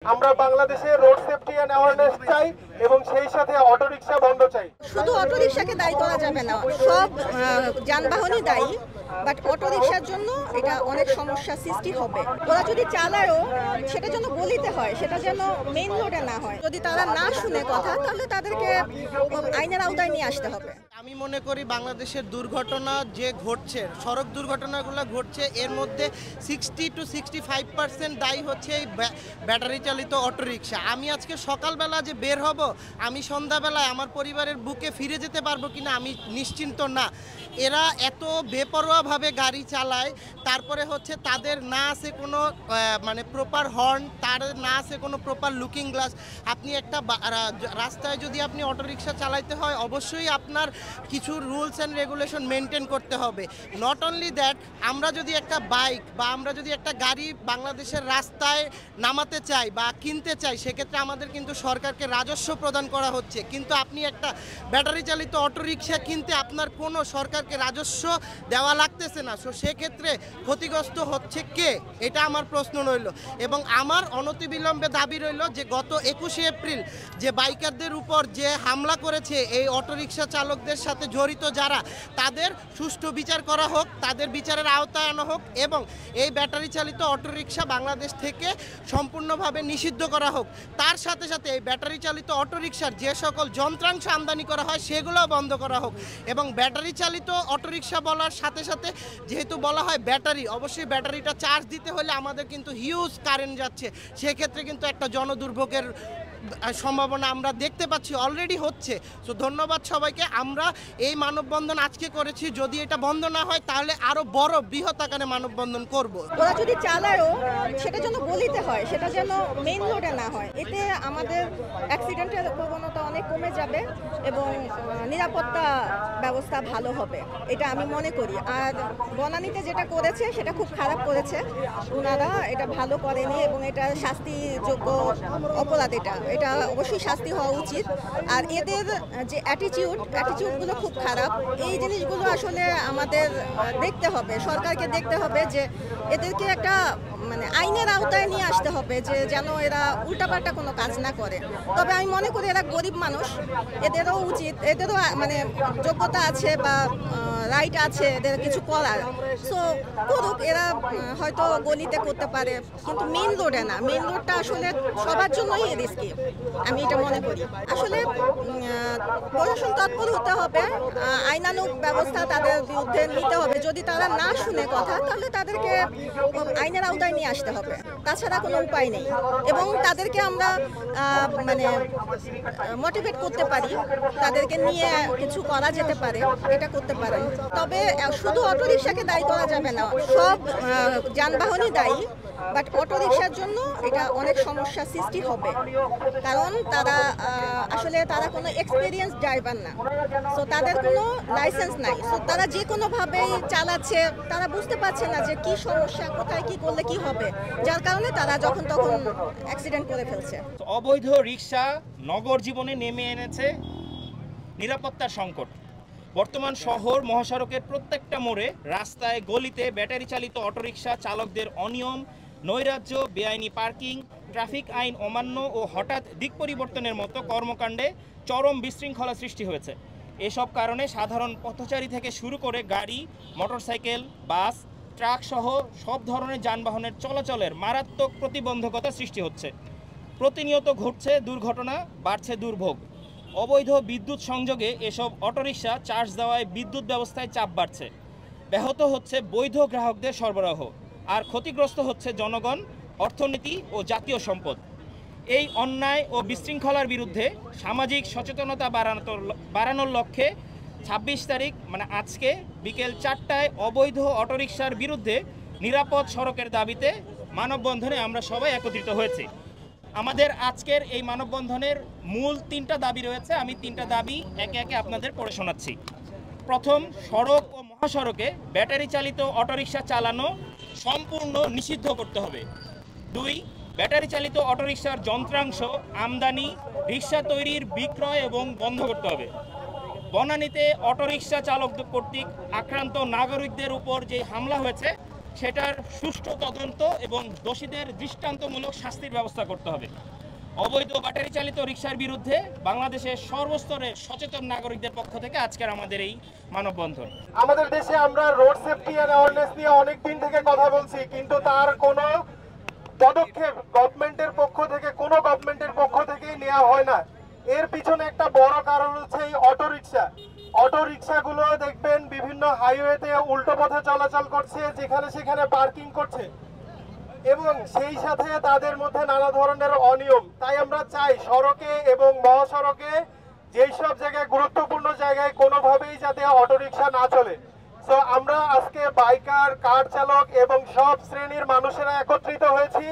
আমরা বাংলাদেশে road safety and awareness চাই এবং সেই সাথে অটোরিকশা বন্ধ চাই। শুধু অটোরিকশাকে দায়ী করা যাবে না, সব যানবাহনই দায়ী, বাট অটোরিকশার জন্য এটা অনেক সমস্যা সৃষ্টি হবে। ওরা যদি চালায়ও সেটা যেন গলিতে হয়, সেটা যেন মেইন রোডে না হয়। যদি তারা না শুনে কথা, তাহলে তাদেরকে আইনের আওতায় নিয়ে আসতে হবে। আমি মনে করি বাংলাদেশের দুর্ঘটনা যে ঘটছে, সড়ক দুর্ঘটনাগুলো ঘটছে, এর মধ্যে 60 to 65% দায়ী হচ্ছে এই ব্যাটারি চালিত অটোরিকশা। আমি আজকে সকালবেলা যে বের হব, আমি সন্ধ্যাবেলায় আমার পরিবারের বুকে ফিরে যেতে পারবো কিনা আমি নিশ্চিন্ত না। এরা এত বেপরোয়াভাবে গাড়ি চালায়, তারপরে হচ্ছে তাদের না আছে কোনো মানে প্রপার হর্ন, তার না আছে কোনো প্রপার লুকিং গ্লাস। আপনি একটা রাস্তায় যদি আপনি অটোরিকশা চালাইতে হয়, অবশ্যই আপনার কিছু রুলস অ্যান্ড রেগুলেশন মেনটেন করতে হবে। নট অনলি দ্যাট, আমরা যদি একটা বাইক বা আমরা যদি একটা গাড়ি বাংলাদেশের রাস্তায় নামাতে চাই বা কিনতে চাই, সেক্ষেত্রে আমাদের কিন্তু সরকারকে রাজস্ব প্রদান করা হচ্ছে, কিন্তু আপনি একটা ব্যাটারি চালিত অটোরিকশা কিনতে আপনার কোনো সরকারকে রাজস্ব দেওয়া লাগতেছে না। সো সেক্ষেত্রে ক্ষতিগ্রস্ত হচ্ছে কে, এটা আমার প্রশ্ন রইল। এবং আমার অনতিবিলম্বে দাবি রইল যে গত 21শে এপ্রিল যে বাইকারদের উপর যে হামলা করেছে এই অটোরিকশা চালকদের সাথে জড়িত যারা, তাদের সুষ্ঠু বিচার করা হোক, তাদের বিচারের আওতায় আনা হোক এবং এই ব্যাটারি চালিত অটোরিকশা বাংলাদেশ থেকে সম্পূর্ণভাবে নিষিদ্ধ করা হোক। তার সাথে সাথে এই ব্যাটারি চালিত অটোরিকশার যে সকল যন্ত্রাংশ আমদানি করা হয় সেগুলোও বন্ধ করা হোক। এবং ব্যাটারি চালিত অটোরিকশা বলার সাথে সাথে যেহেতু বলা হয় ব্যাটারি, অবশ্যই ব্যাটারিটা চার্জ দিতে হলে আমাদের কিন্তু হিউজ কারেন্ট যাচ্ছে, সেক্ষেত্রে কিন্তু একটা জনদুর্ভোগের সম্ভাবনা আমরা দেখতে পাচ্ছি, অলরেডি হচ্ছে। সো ধন্যবাদ সবাইকে। আমরা এই মানববন্ধন আজকে করেছি, যদি এটা বন্ধ না হয় তাহলে আরো বড় বৃহৎ আকারে মানববন্ধন করব। ওরা যদি চালায়ও সেটা যেন গলিতে হয়, সেটা যেন মেইন রোডে না হয়। এতে আমাদের অ্যাক্সিডেন্টের প্রবণতা অনেক কমে যাবে এবং নিরাপত্তা ব্যবস্থা ভালো হবে, এটা আমি মনে করি। আর বনানীতে যেটা করেছে সেটা খুব খারাপ করেছে, ওনারা এটা ভালো করেনি এবং এটা শাস্তিযোগ্য অপরাধ, এটা অবশ্যই শাস্তি হওয়া উচিত। আর এদের যে অ্যাটিটিউডগুলো খুব খারাপ, এই জিনিসগুলো আসলে আমাদের দেখতে হবে, সরকারকে দেখতে হবে যে এদেরকে একটা মানে আইনের আওতায় নিয়ে আসতে হবে, যে যেন এরা উল্টাপাল্টা কোনো কাজ না করে। তবে আমি মনে করি এরা গরিব মানুষ, এদেরও উচিত, এদেরও মানে যোগ্যতা আছে বা রাইট আছে এদের কিছু করার। সো করুক, এরা হয়তো গলিতে করতে পারে, কিন্তু মেইন রোডে না। মেইন রোডটা আসলে সবার জন্যই রিস্কি, আমি এটা মনে করি। আসলে প্রশাসন তৎপর হতে হবে, আইনানুগ ব্যবস্থা তাদের বিরুদ্ধে নিতে হবে। যদি তারা না শুনে কথা, তাহলে তাদেরকে আইনের আওতায় নিয়ে আসতে হবে, তাছাড়া কোনো উপায় নেই। এবং তাদেরকে আমরা মানে মোটিভেট করতে পারি, তাদেরকে নিয়ে কিছু করা যেতে পারে, এটা করতে পারে। তবে শুধু অটোরিকশাকে দায়ী করা যাবে না, সব যানবাহনই দায়ী, বাট অটোরিকশার জন্য এটা অনেক সমস্যা সৃষ্টি হবে, কারণ তারা আসলে তারা কোনো এক্সপিরিয়েন্স ড্রাইভার না, সো তাদের কোনো লাইসেন্স নাই। সো তারা যে কোনোভাবেই চালাচ্ছে, তারা বুঝতে পারছে না যে কি সমস্যা, কোথায় কি করলে কি হবে, যার কারণে তারা যখন তখন অ্যাক্সিডেন্ট করে ফেলছে। অবৈধ রিক্সা নগর জীবনে নেমে এনেছে নিরাপত্তার সংকট। বর্তমান শহর মহাসড়কের প্রত্যেকটা মোড়ে, রাস্তায়, গলিতে ব্যাটারি চালিত অটোরিকশা চালকদের অনিয়ম, নৈরাজ্য, বেআইনি পার্কিং, ট্রাফিক আইন অমান্য ও হঠাৎ দিক পরিবর্তনের মতো কর্মকাণ্ডে চরম বিশৃঙ্খলা সৃষ্টি হয়েছে। এসব কারণে সাধারণ পথচারী থেকে শুরু করে গাড়ি, মোটরসাইকেল, বাস, ট্রাক সহ সব ধরনের যানবাহনের চলাচলের মারাত্মক প্রতিবন্ধকতা সৃষ্টি হচ্ছে। প্রতিনিয়ত ঘটছে দুর্ঘটনা, বাড়ছে দুর্ভোগ। অবৈধ বিদ্যুৎ সংযোগে এসব অটোরিকশা চার্জ দেওয়ায় বিদ্যুৎ ব্যবস্থায় চাপ বাড়ছে, ব্যাহত হচ্ছে বৈধ গ্রাহকদের সরবরাহ, আর ক্ষতিগ্রস্ত হচ্ছে জনগণ, অর্থনীতি ও জাতীয় সম্পদ। এই অন্যায় ও বিশৃঙ্খলার বিরুদ্ধে সামাজিক সচেতনতা বাড়ানোর লক্ষ্যে 26 তারিখ মানে আজকে বিকেল 4টায় অবৈধ অটোরিকশার বিরুদ্ধে নিরাপদ সড়কের দাবিতে মানববন্ধনে আমরা সবাই একত্রিত হয়েছি। আমাদের আজকের এই মানববন্ধনের মূল 3টা দাবি রয়েছে, আমি 3টা দাবি একে একে আপনাদের পড়ে শোনাচ্ছি। প্রথম, সড়ক ও মহাসড়কে ব্যাটারি চালিত অটোরিকশা চালানো সম্পূর্ণ নিষিদ্ধ করতে হবে। 2, ব্যাটারি চালিত অটোরিকশার যন্ত্রাংশ আমদানি, রিক্সা তৈরির বিক্রয় এবং বন্ধ করতে হবে। বনানীতে অটোরিকশা চালক কর্তৃক আক্রান্ত নাগরিকদের উপর যে হামলা হয়েছে সেটার সুষ্ঠু তদন্ত এবং দোষীদের দৃষ্টান্তমূলক শাস্তির ব্যবস্থা করতে হবে। অবৈধ ব্যাটারি চালিত রিকশার বিরুদ্ধে বাংলাদেশের সর্বস্তরের সচেতন নাগরিকদের পক্ষ থেকে আজকের আমাদের এই মানববন্ধন। আমাদের দেশে আমরা রোড সেফটি এন্ড অ্যাওয়ারনেস নিয়ে অনেক দিন থেকে কথা বলছি, কিন্তু তার কোনো পদক্ষেপ গভর্নমেন্টের পক্ষ থেকেই নেওয়া হয় না। এর পিছনে একটা বড় কারণ হচ্ছে এই অটো রিক্সাগুলো দেখবেন বিভিন্ন হাইওয়েতে উল্টো পথে চলাচল করছে, যেখানে সেখানে পার্কিং করছে এবং সেই সাথে তাদের মধ্যে নানা ধরনের অনিয়ম। তাই আমরা চাই সড়কে এবং মহাসড়কে যেই সব জায়গায় গুরুত্বপূর্ণ জায়গায় কোনোভাবেই যাতে অটোরিকশা না চলে। তো আমরা আজকে বাইকার, কার চালক এবং সব শ্রেণীর মানুষেরা একত্রিত হয়েছি।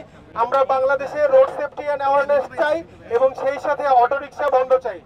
আমরা বাংলাদেশে রোড সেফটি এন্ড অ্যাওয়ারনেস চাই এবং সেই সাথে অটোরিকশা বন্ধ চাই।